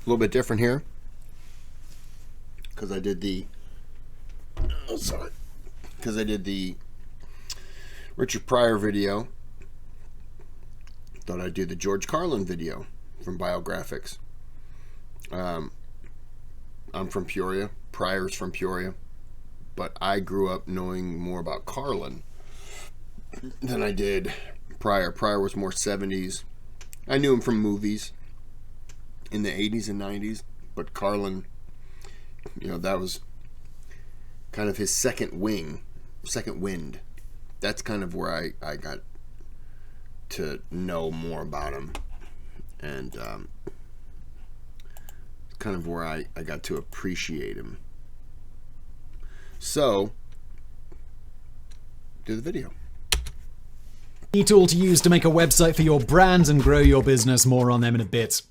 little bit different here because I did the Richard Pryor video. Thought I'd do the George Carlin video from Biographics. I'm from Peoria. Pryor's from Peoria. But I grew up knowing more about Carlin than I did Pryor. Pryor was more 70s. I knew him from movies in the 80s and 90s. But Carlin, that was kind of his second wind. That's kind of where I got to know more about him. And kind of where I got to appreciate him. So, do the video. Tool to use to make a website for your brand and grow your business. More on them in a bit.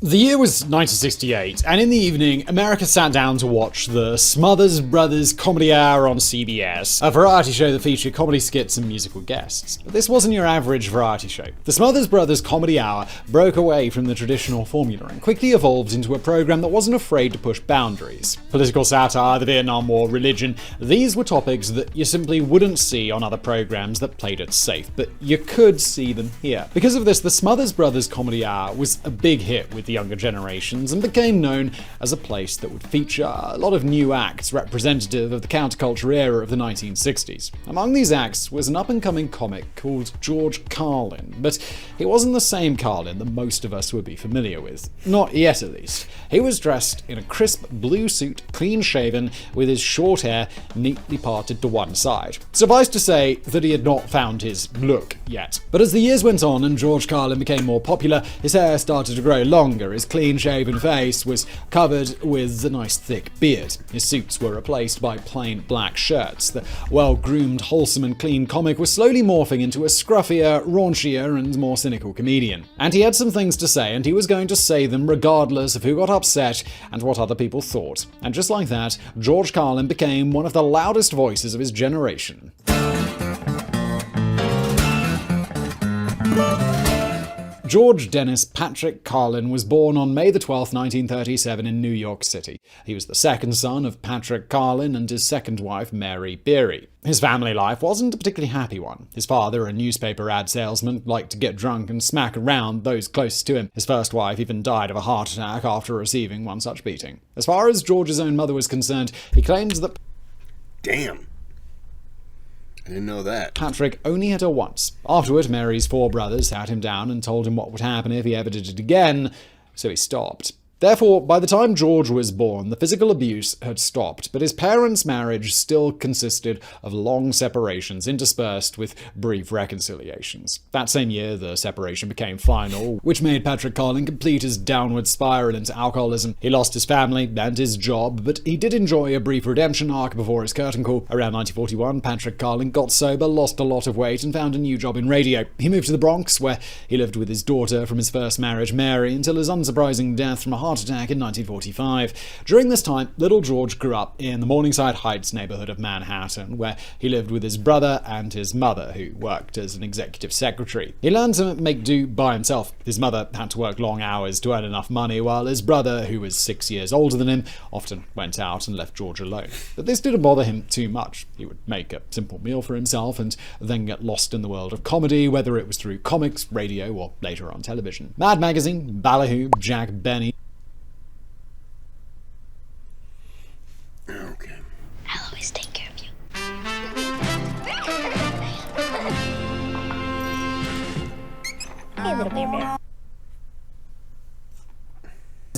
The year was 1968, and in the evening, America sat down to watch the Smothers Brothers Comedy Hour on CBS, a variety show that featured comedy skits and musical guests. But this wasn't your average variety show. The Smothers Brothers Comedy Hour broke away from the traditional formula and quickly evolved into a program that wasn't afraid to push boundaries. Political satire, the Vietnam War, religion, these were topics that you simply wouldn't see on other programs that played it safe, but you could see them here. Because of this, the Smothers Brothers Comedy Hour was a big hit with the younger generations and became known as a place that would feature a lot of new acts representative of the counterculture era of the 1960s. Among these acts was an up-and-coming comic called George Carlin, but he wasn't the same Carlin that most of us would be familiar with. Not yet, at least. He was dressed in a crisp blue suit, clean-shaven, with his short hair neatly parted to one side. Suffice to say that he had not found his look yet. But as the years went on and George Carlin became more popular, his hair started to grow longer. His clean-shaven face was covered with a nice thick beard. His suits were replaced by plain black shirts. The well-groomed, wholesome and clean comic was slowly morphing into a scruffier, raunchier and more cynical comedian. And he had some things to say, and he was going to say them regardless of who got upset and what other people thought. And just like that, George Carlin became one of the loudest voices of his generation. George Dennis Patrick Carlin was born on May 12, 1937 in New York City. He was the second son of Patrick Carlin and his second wife, Mary Beery. His family life wasn't a particularly happy one. His father, a newspaper ad salesman, liked to get drunk and smack around those closest to him. His first wife even died of a heart attack after receiving one such beating. As far as George's own mother was concerned, he claimed that... Damn. I didn't know that. Patrick only hit her once. Afterward, Mary's 4 brothers sat him down and told him what would happen if he ever did it again, so he stopped. Therefore, by the time George was born, the physical abuse had stopped, but his parents' marriage still consisted of long separations interspersed with brief reconciliations. That same year, the separation became final, which made Patrick Carlin complete his downward spiral into alcoholism. He lost his family and his job, but he did enjoy a brief redemption arc before his curtain call. Around 1941, Patrick Carlin got sober, lost a lot of weight, and found a new job in radio. He moved to the Bronx, where he lived with his daughter from his first marriage, Mary, until his unsurprising death from a heart attack in 1945. During this time, little George grew up in the Morningside Heights neighborhood of Manhattan, where he lived with his brother and his mother, who worked as an executive secretary. He learned to make do by himself. His mother had to work long hours to earn enough money, while his brother, who was 6 years older than him, often went out and left George alone. But this didn't bother him too much. He would make a simple meal for himself and then get lost in the world of comedy, whether it was through comics, radio, or later on television. Mad Magazine, Ballyhoo, Jack Benny. Okay. I'll always take care of you. Hey, little bear.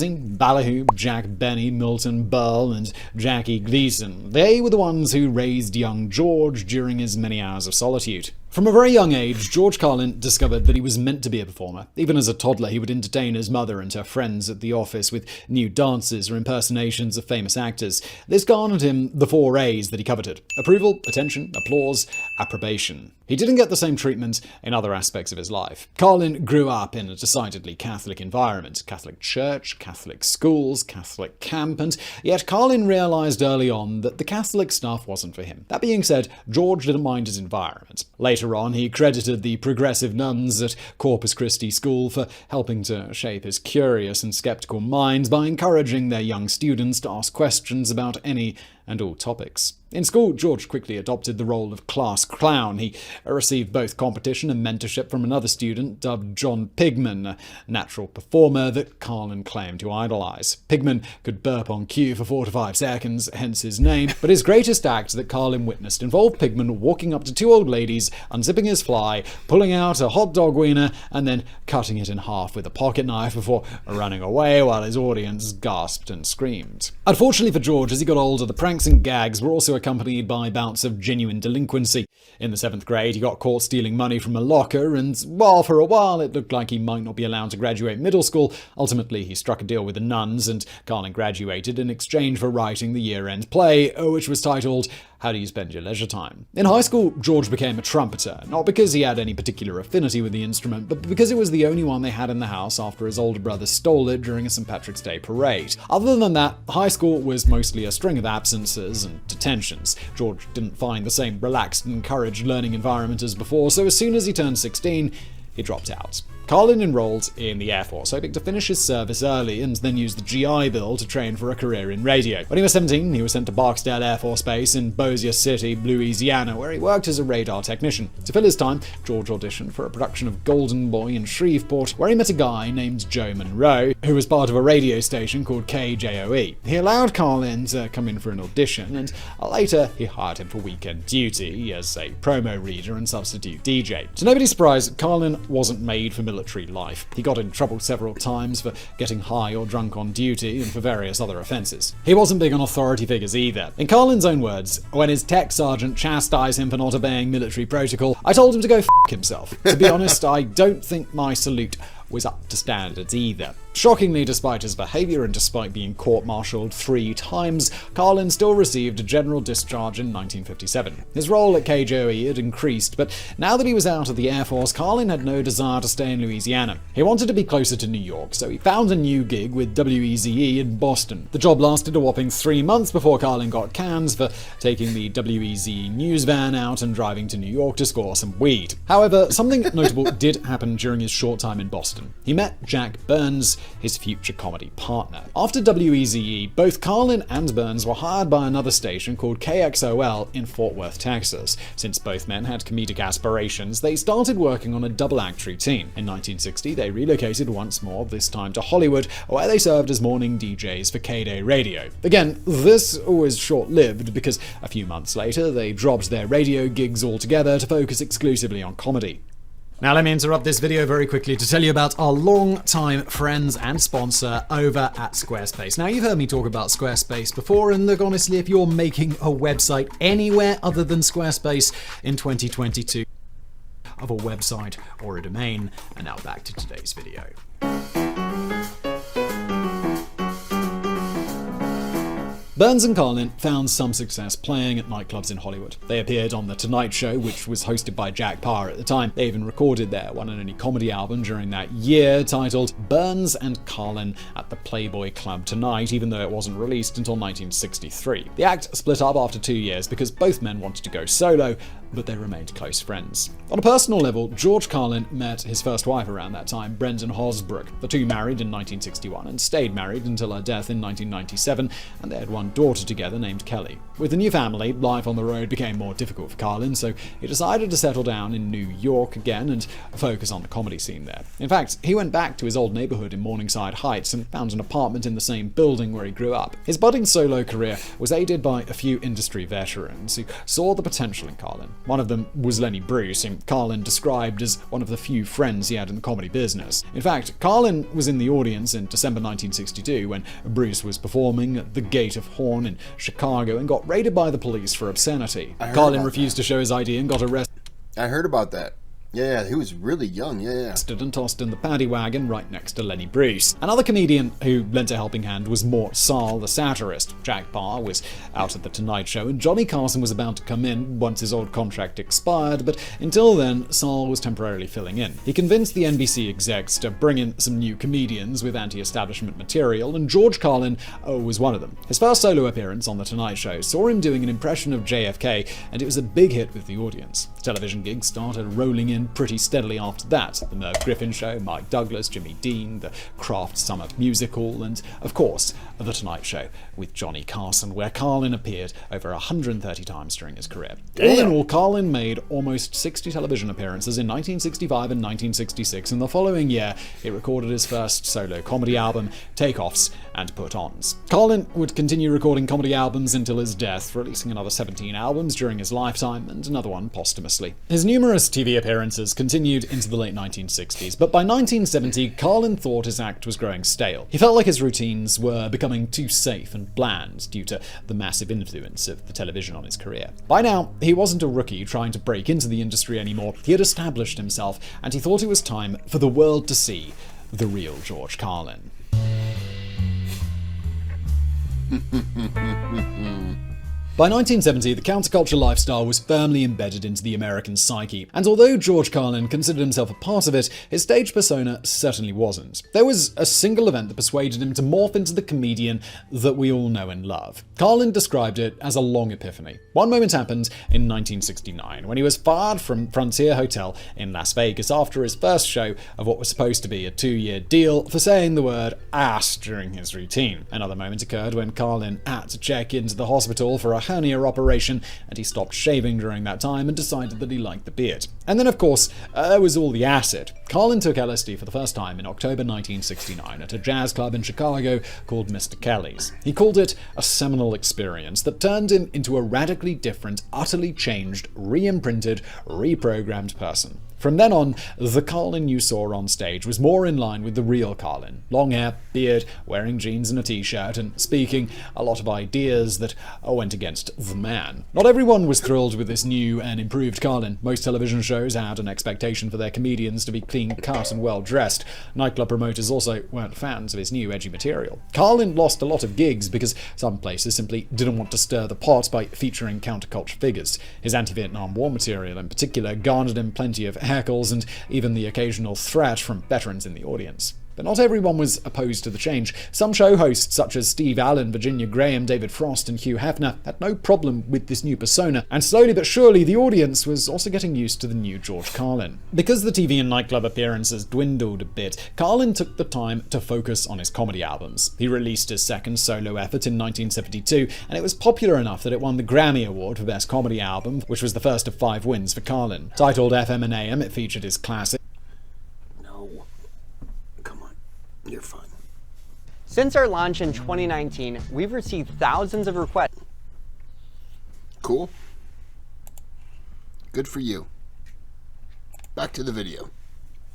Ballyhoo, Jack Benny, Milton Berle, and Jackie Gleason. They were the ones who raised young George during his many hours of solitude. From a very young age, George Carlin discovered that he was meant to be a performer. Even as a toddler, he would entertain his mother and her friends at the office with new dances or impersonations of famous actors. This garnered him the 4 A's that he coveted: approval, attention, applause, approbation. He didn't get the same treatment in other aspects of his life. Carlin grew up in a decidedly Catholic environment: Catholic church, Catholic schools, Catholic camp, and yet Carlin realized early on that the Catholic stuff wasn't for him. That being said, George didn't mind his environment. Later Later on, he credited the progressive nuns at Corpus Christi School for helping to shape his curious and skeptical mind by encouraging their young students to ask questions about any and all topics. In school, George quickly adopted the role of class clown. He received both competition and mentorship from another student dubbed John Pigman, a natural performer that Carlin claimed to idolize. Pigman could burp on cue for 4 to 5 seconds, hence his name, but his greatest act that Carlin witnessed involved Pigman walking up to 2 old ladies, unzipping his fly, pulling out a hot dog wiener, and then cutting it in half with a pocket knife before running away while his audience gasped and screamed. Unfortunately for George, as he got older, the pranks and gags were also accompanied by bouts of genuine delinquency. In the 7th grade, he got caught stealing money from a locker, and while for a while it looked like he might not be allowed to graduate middle school, ultimately he struck a deal with the nuns, and Carlin graduated in exchange for writing the year-end play, which was titled How Do You Spend Your Leisure Time? In high school, George became a trumpeter, not because he had any particular affinity with the instrument, but because it was the only one they had in the house after his older brother stole it during a St. Patrick's Day parade. Other than that, high school was mostly a string of absences and detentions. George didn't find the same relaxed and encouraged learning environment as before, so as soon as he turned 16, he dropped out. Carlin enrolled in the Air Force, hoping to finish his service early and then use the GI Bill to train for a career in radio. When he was 17, he was sent to Barksdale Air Force Base in Bossier City, Louisiana, where he worked as a radar technician. To fill his time, George auditioned for a production of Golden Boy in Shreveport, where he met a guy named Joe Monroe, who was part of a radio station called KJOE. He allowed Carlin to come in for an audition, and later he hired him for weekend duty as a promo reader and substitute DJ. To nobody's surprise, Carlin wasn't made for military life. He got in trouble several times for getting high or drunk on duty and for various other offenses. He wasn't big on authority figures either. In Carlin's own words, when his tech sergeant chastised him for not obeying military protocol, I told him to go f*** himself. To be honest, I don't think my salute was up to standards either. Shockingly, despite his behavior and despite being court-martialed 3 times, Carlin still received a general discharge in 1957. His role at KJOE had increased, but now that he was out of the Air Force, Carlin had no desire to stay in Louisiana. He wanted to be closer to New York, so he found a new gig with WEZE in Boston. The job lasted a whopping 3 months before Carlin got canned for taking the WEZE news van out and driving to New York to score some weed. However, something notable did happen during his short time in Boston. He met Jack Burns, his future comedy partner. After WEZE, both Carlin and Burns were hired by another station called KXOL in Fort Worth, Texas. Since both men had comedic aspirations, they started working on a double-act routine. In 1960, they relocated once more, this time to Hollywood, where they served as morning DJs for K-Day Radio. Again, this was short-lived because a few months later, they dropped their radio gigs altogether to focus exclusively on comedy. Now let me interrupt this video very quickly to tell you about our long-time friends and sponsor over at Squarespace. Now you've heard me talk about Squarespace before, and look, honestly, if you're making a website anywhere other than Squarespace in 2022, of a website or a domain. And now back to today's video. Burns and Carlin found some success playing at nightclubs in Hollywood. They appeared on The Tonight Show, which was hosted by Jack Pryor at the time. They even recorded their one and only comedy album during that year, titled Burns and Carlin at the Playboy Club Tonight, even though it wasn't released until 1963. The act split up after 2 years because both men wanted to go solo, but they remained close friends. On a personal level, George Carlin met his first wife around that time, Brendan Hosbrook. The two married in 1961 and stayed married until her death in 1997, and they had one daughter together named Kelly. With the new family, life on the road became more difficult for Carlin, so he decided to settle down in New York again and focus on the comedy scene there. In fact, he went back to his old neighborhood in Morningside Heights and found an apartment in the same building where he grew up. His budding solo career was aided by a few industry veterans who saw the potential in Carlin. One of them was Lenny Bruce, whom Carlin described as one of the few friends he had in the comedy business. In fact, Carlin was in the audience in December 1962 when Bruce was performing at the Gate of Horn in Chicago and got raided by the police for obscenity. Carlin refused to show his ID and got arrested. I heard about that. Yeah, he was really young, yeah. Stood and tossed in the paddy wagon right next to Lenny Bruce. Another comedian who lent a helping hand was Mort Sahl, the satirist. Jack Parr was out at The Tonight Show, and Johnny Carson was about to come in once his old contract expired, but until then, Sahl was temporarily filling in. He convinced the NBC execs to bring in some new comedians with anti-establishment material, and George Carlin was one of them. His first solo appearance on The Tonight Show saw him doing an impression of JFK, and it was a big hit with the audience. Television gigs started rolling in pretty steadily after that. The Merv Griffin Show, Mike Douglas, Jimmy Dean, the Kraft Summer Musical, and, of course, The Tonight Show with Johnny Carson, where Carlin appeared over 130 times during his career. Damn. All in all, Carlin made almost 60 television appearances in 1965 and 1966, and the following year he recorded his first solo comedy album, Takeoffs and Put-Ons. Carlin would continue recording comedy albums until his death, releasing another 17 albums during his lifetime and another one posthumously. His numerous TV appearances continued into the late 1960s, but by 1970, Carlin thought his act was growing stale. He felt like his routines were becoming too safe and bland due to the massive influence of the television on his career. By now, he wasn't a rookie trying to break into the industry anymore. He had established himself, and he thought it was time for the world to see the real George Carlin. By 1970, the counterculture lifestyle was firmly embedded into the American psyche, and although George Carlin considered himself a part of it, his stage persona certainly wasn't. There was a single event that persuaded him to morph into the comedian that we all know and love. Carlin described it as a long epiphany. One moment happened in 1969, when he was fired from Frontier Hotel in Las Vegas after his first show of what was supposed to be a 2-year deal for saying the word ass during his routine. Another moment occurred when Carlin had to check into the hospital for a hernia operation, and he stopped shaving during that time and decided that he liked the beard. And then, of course, there was all the acid. Carlin took LSD for the first time in October 1969 at a jazz club in Chicago called Mr. Kelly's. He called it a seminal experience that turned him into a radically different, utterly changed, re-imprinted, reprogrammed person. From then on, the Carlin you saw on stage was more in line with the real Carlin. Long hair, beard, wearing jeans and a t-shirt, and speaking a lot of ideas that went against the man. Not everyone was thrilled with this new and improved Carlin. Most television shows had an expectation for their comedians to be clean-cut and well-dressed. Nightclub promoters also weren't fans of his new edgy material. Carlin lost a lot of gigs because some places simply didn't want to stir the pot by featuring counterculture figures. His anti-Vietnam War material in particular garnered him plenty of heckles and even the occasional threat from veterans in the audience. But not everyone was opposed to the change. Some show hosts such as Steve Allen, Virginia Graham, David Frost, and Hugh Hefner had no problem with this new persona, and slowly but surely the audience was also getting used to the new George Carlin. Because the TV and nightclub appearances dwindled a bit, Carlin took the time to focus on his comedy albums. He released his second solo effort in 1972, and it was popular enough that it won the Grammy Award for Best Comedy Album, which was the first of 5 wins for Carlin. Titled FM and AM, it featured his classic You're fine. Since our launch in 2019, we've received thousands of requests. Cool. Good for you. Back to the video.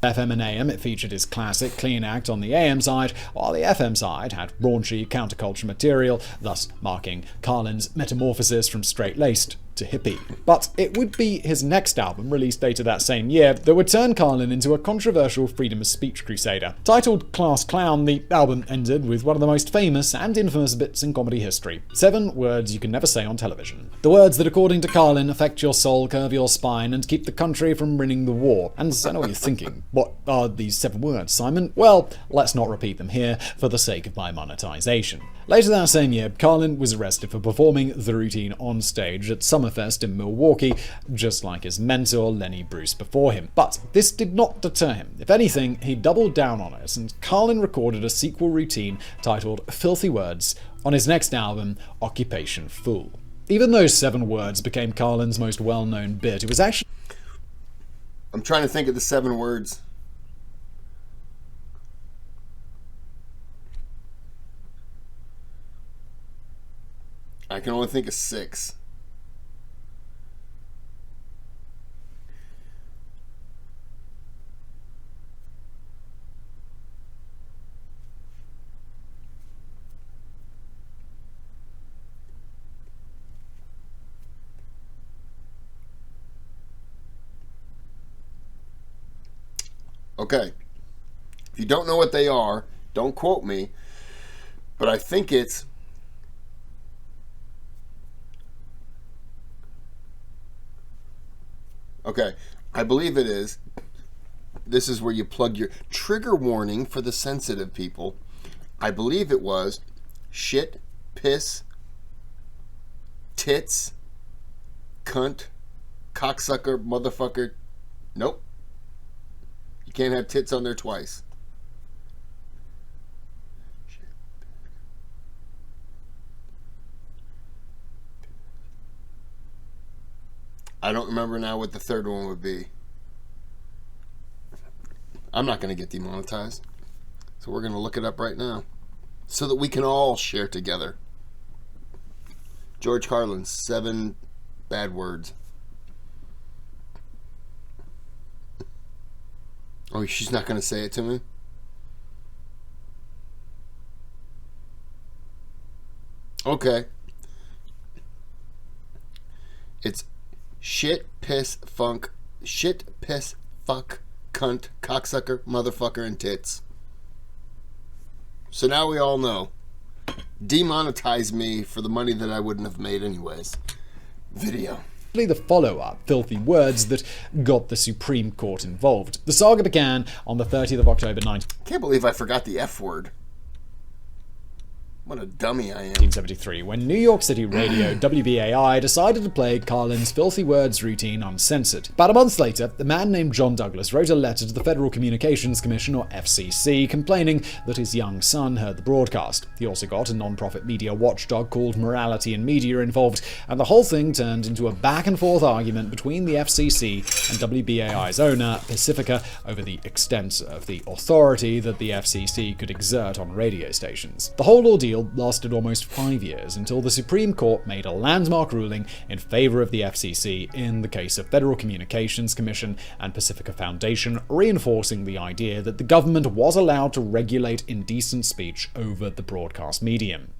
FM and AM, it featured his classic clean act on the AM side, while the FM side had raunchy counterculture material, thus marking Carlin's metamorphosis from straight-laced to hippie. But it would be his next album, released later that same year, that would turn Carlin into a controversial freedom of speech crusader. Titled Class Clown, the album ended with one of the most famous and infamous bits in comedy history: 7 words you can never say on television. The words that, according to Carlin, affect your soul, curve your spine, and keep the country from winning the war. And I know what you're thinking. What are these 7 words, Simon? Well, let's not repeat them here for the sake of my monetization. Later that same year, Carlin was arrested for performing the routine on stage at Summerfest in Milwaukee, just like his mentor Lenny Bruce before him. But this did not deter him. If anything, he doubled down on it, and Carlin recorded a sequel routine titled Filthy Words on his next album, Occupation Fool. Even though 7 words became Carlin's most well-known bit, it was actually... I'm trying to think of the 7 words. I can only think of 6. Okay. If you don't know what they are, don't quote me, but I think it's okay. I believe it is. This is where you plug your trigger warning for the sensitive people. I believe it was shit, piss, tits, cunt, cocksucker, motherfucker. Nope. You can't have tits on there twice. I don't remember now what the third one would be. I'm not going to get demonetized. So we're going to look it up right now so that we can all share together. George Carlin, 7 bad words. Oh, she's not going to say it to me? Okay. It's shit, piss, funk, shit, piss, fuck, cunt, cocksucker, motherfucker, and tits. So now we all know. Demonetize me for the money that I wouldn't have made anyways. Video. The follow-up, Filthy Words, that got the Supreme Court involved. The saga began on the 30th of October Can't believe I forgot the F word. What a dummy I am. 1973, when New York City radio WBAI decided to play Carlin's Filthy Words routine uncensored. About a month later, a man named John Douglas wrote a letter to the Federal Communications Commission, or FCC, complaining that his young son heard the broadcast. He also got a non-profit media watchdog called Morality in Media involved, and the whole thing turned into a back-and-forth argument between the FCC and WBAI's owner, Pacifica, over the extent of the authority that the FCC could exert on radio stations. The whole ordeal lasted almost 5 years until the Supreme Court made a landmark ruling in favor of the FCC in the case of Federal Communications Commission and Pacifica Foundation, reinforcing the idea that the government was allowed to regulate indecent speech over the broadcast medium.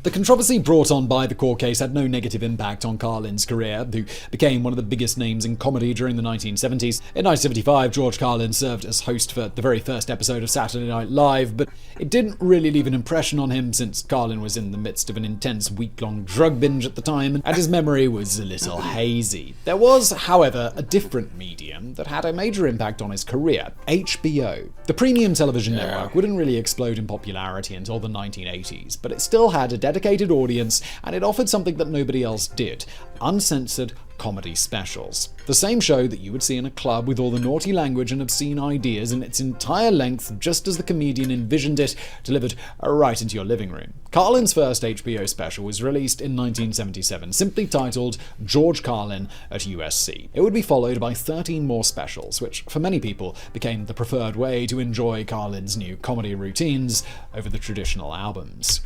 The controversy brought on by the court case had no negative impact on Carlin's career, who became one of the biggest names in comedy during the 1970s. In 1975, George Carlin served as host for the very first episode of Saturday Night Live, but it didn't really leave an impression on him since Carlin was in the midst of an intense week-long drug binge at the time, and his memory was a little hazy. There was, however, a different medium that had a major impact on his career: HBO. The premium television network wouldn't really explode in popularity until the 1980s, but it still had a dedicated audience, and it offered something that nobody else did: uncensored comedy specials. The same show that you would see in a club with all the naughty language and obscene ideas in its entire length, just as the comedian envisioned it, delivered right into your living room. Carlin's first HBO special was released in 1977, simply titled George Carlin at USC. It would be followed by 13 more specials, which for many people became the preferred way to enjoy Carlin's new comedy routines over the traditional albums.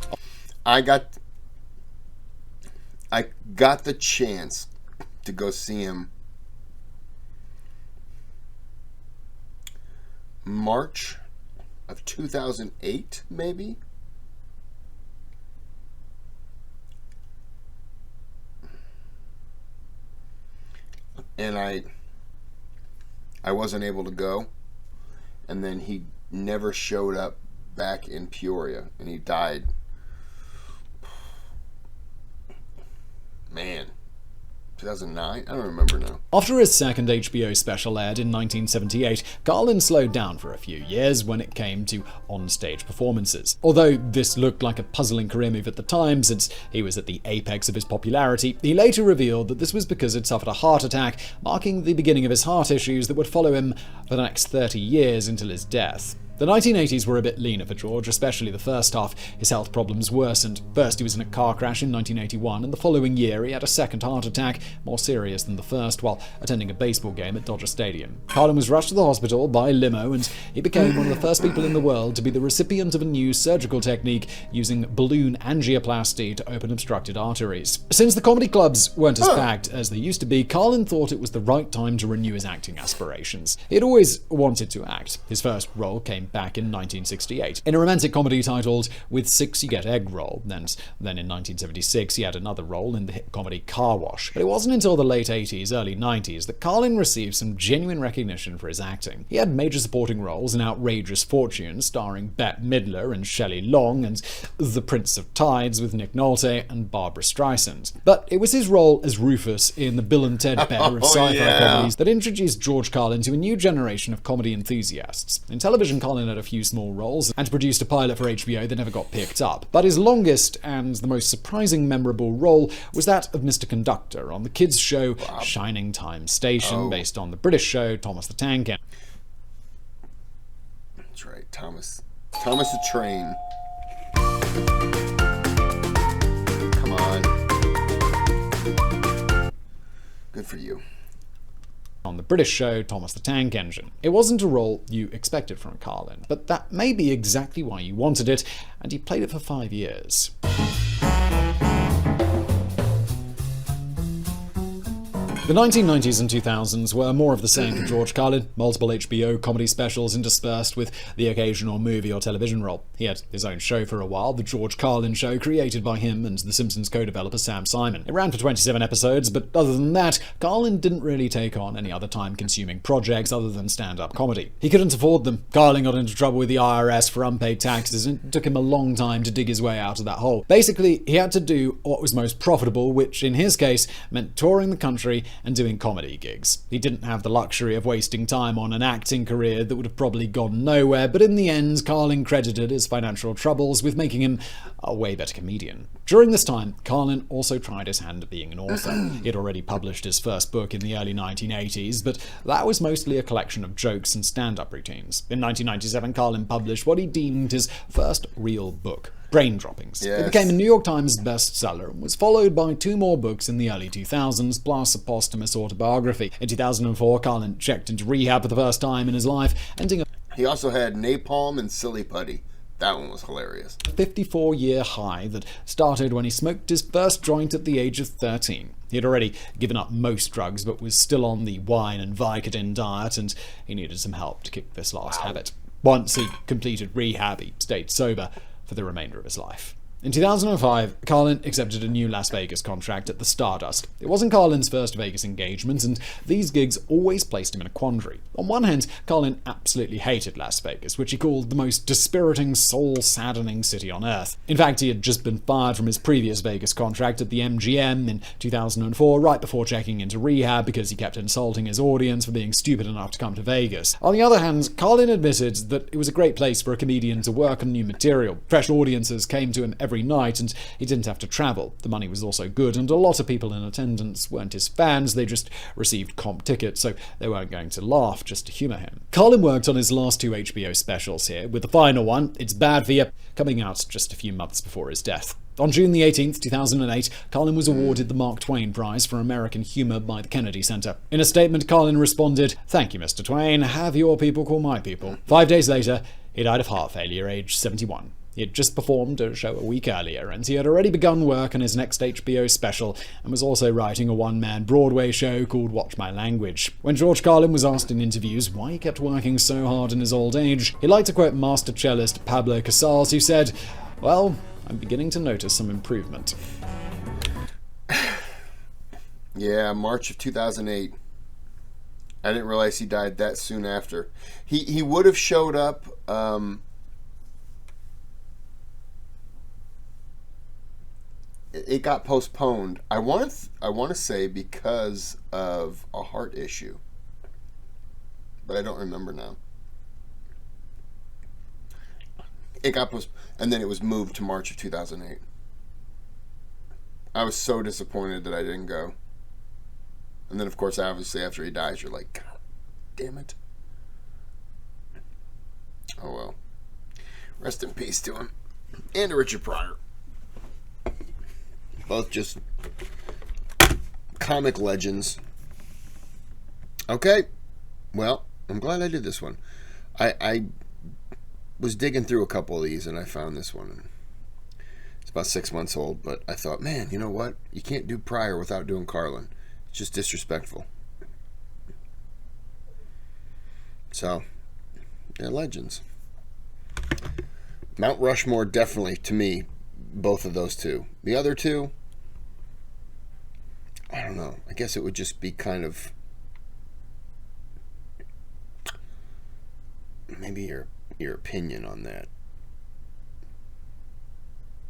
I got the chance to go see him March of 2008, maybe. And I wasn't able to go, and then he never showed up back in Peoria, and he died. Man, 2009? I don't remember now. After his second HBO special aired in 1978, Carlin slowed down for a few years when it came to on-stage performances. Although this looked like a puzzling career move at the time, since he was at the apex of his popularity, he later revealed that this was because he'd suffered a heart attack, marking the beginning of his heart issues that would follow him for the next 30 years until his death. The 1980s were a bit leaner for George, especially the first half. His health problems worsened. First, he was in a car crash in 1981, and the following year he had a second heart attack, more serious than the first, while attending a baseball game at Dodger Stadium. Carlin was rushed to the hospital by limo, and he became one of the first people in the world to be the recipient of a new surgical technique using balloon angioplasty to open obstructed arteries. Since the comedy clubs weren't as packed as they used to be, Carlin thought it was the right time to renew his acting aspirations. He had always wanted to act. His first role came back in 1968. In a romantic comedy titled With Six You Get Egg Roll, then in 1976 he had another role in the hit comedy Car Wash. But it wasn't until the late 80s, early 90s that Carlin received some genuine recognition for his acting. He had major supporting roles in Outrageous Fortune, starring Bette Midler and Shelley Long, and The Prince of Tides with Nick Nolte and Barbara Streisand. But it was his role as Rufus in the Bill and Ted pair of sci-fi comedies that introduced George Carlin to a new generation of comedy enthusiasts. In television, Carlin had a few small roles and produced a pilot for HBO that never got picked up. But his longest and the most surprising memorable role was that of Mr. Conductor on the kids' show Shining Time Station, based on the British show Thomas the Tank Engine. That's right, Thomas the Train. Come on. Good for you. On the British show Thomas the Tank Engine. It wasn't a role you expected from Carlin, but that may be exactly why you wanted it, and he played it for 5 years. The 1990s and 2000s were more of the same for George Carlin, multiple HBO comedy specials interspersed with the occasional movie or television role. He had his own show for a while, The George Carlin Show, created by him and The Simpsons co-developer Sam Simon. It ran for 27 episodes, but other than that, Carlin didn't really take on any other time-consuming projects other than stand-up comedy. He couldn't afford them. Carlin got into trouble with the IRS for unpaid taxes, and it took him a long time to dig his way out of that hole. Basically, he had to do what was most profitable, which in his case meant touring the country and doing comedy gigs. He didn't have the luxury of wasting time on an acting career that would have probably gone nowhere, but in the end, Carlin credited his financial troubles with making him a way better comedian. During this time, Carlin also tried his hand at being an author. He had already published his first book in the early 1980s, but that was mostly a collection of jokes and stand-up routines. In 1997, Carlin published what he deemed his first real book, Brain Droppings. Yes. It became a New York Times bestseller and was followed by 2 more books in the early 2000s, plus a posthumous autobiography. In 2004, Carlin checked into rehab for the first time in his life, ending a He also had Napalm and Silly Putty. That one was hilarious. 54-year high that started when he smoked his first joint at the age of 13. He had already given up most drugs, but was still on the wine and Vicodin diet, and he needed some help to kick this last habit. Once he completed rehab, he stayed sober for the remainder of his life. In 2005, Carlin accepted a new Las Vegas contract at the Stardust. It wasn't Carlin's first Vegas engagement, and these gigs always placed him in a quandary. On one hand, Carlin absolutely hated Las Vegas, which he called the most dispiriting, soul-saddening city on earth. In fact, he had just been fired from his previous Vegas contract at the MGM in 2004, right before checking into rehab because he kept insulting his audience for being stupid enough to come to Vegas. On the other hand, Carlin admitted that it was a great place for a comedian to work on new material. Fresh audiences came to him every night, and he didn't have to travel. The money was also good, and a lot of people in attendance weren't his fans. They just received comp tickets, so they weren't going to laugh just to humor him. Carlin worked on his last 2 HBO specials here, with the final one, It's Bad For You, coming out just a few months before his death. On June the 18th, 2008, Carlin was awarded the Mark Twain Prize for American Humor by the Kennedy Center. In a statement, Carlin responded, "Thank you, Mr. Twain. Have your people call my people." 5 days later, he died of heart failure, aged 71. He had just performed a show a week earlier, and he had already begun work on his next HBO special, and was also writing a one-man Broadway show called Watch My Language. When George Carlin was asked in interviews why he kept working so hard in his old age, he liked to quote master cellist Pablo Casals, who said, "Well, I'm beginning to notice some improvement." Yeah, March of 2008. I didn't realize he died that soon after. He would have showed up... It got postponed. I want to say because of a heart issue, but I don't remember now. It got postponed, and then it was moved to March of 2008. I was so disappointed that I didn't go. And then, of course, obviously after he dies, you're like, God damn it. Oh well. Rest in peace to him and to Richard Pryor. Both just comic legends. Okay. Well, I'm glad I did this one. I was digging through a couple of these and I found this one. It's about 6 months old, but I thought, man, you know what? You can't do Pryor without doing Carlin. It's just disrespectful. So, they're legends. Mount Rushmore, definitely, to me, both of those two. The other two, I don't know. I guess it would just be kind of maybe your opinion on that.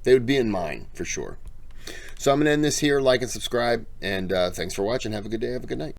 They would be in mine, for sure. So I'm going to end this here. Like and subscribe. And thanks for watching. Have a good day. Have a good night.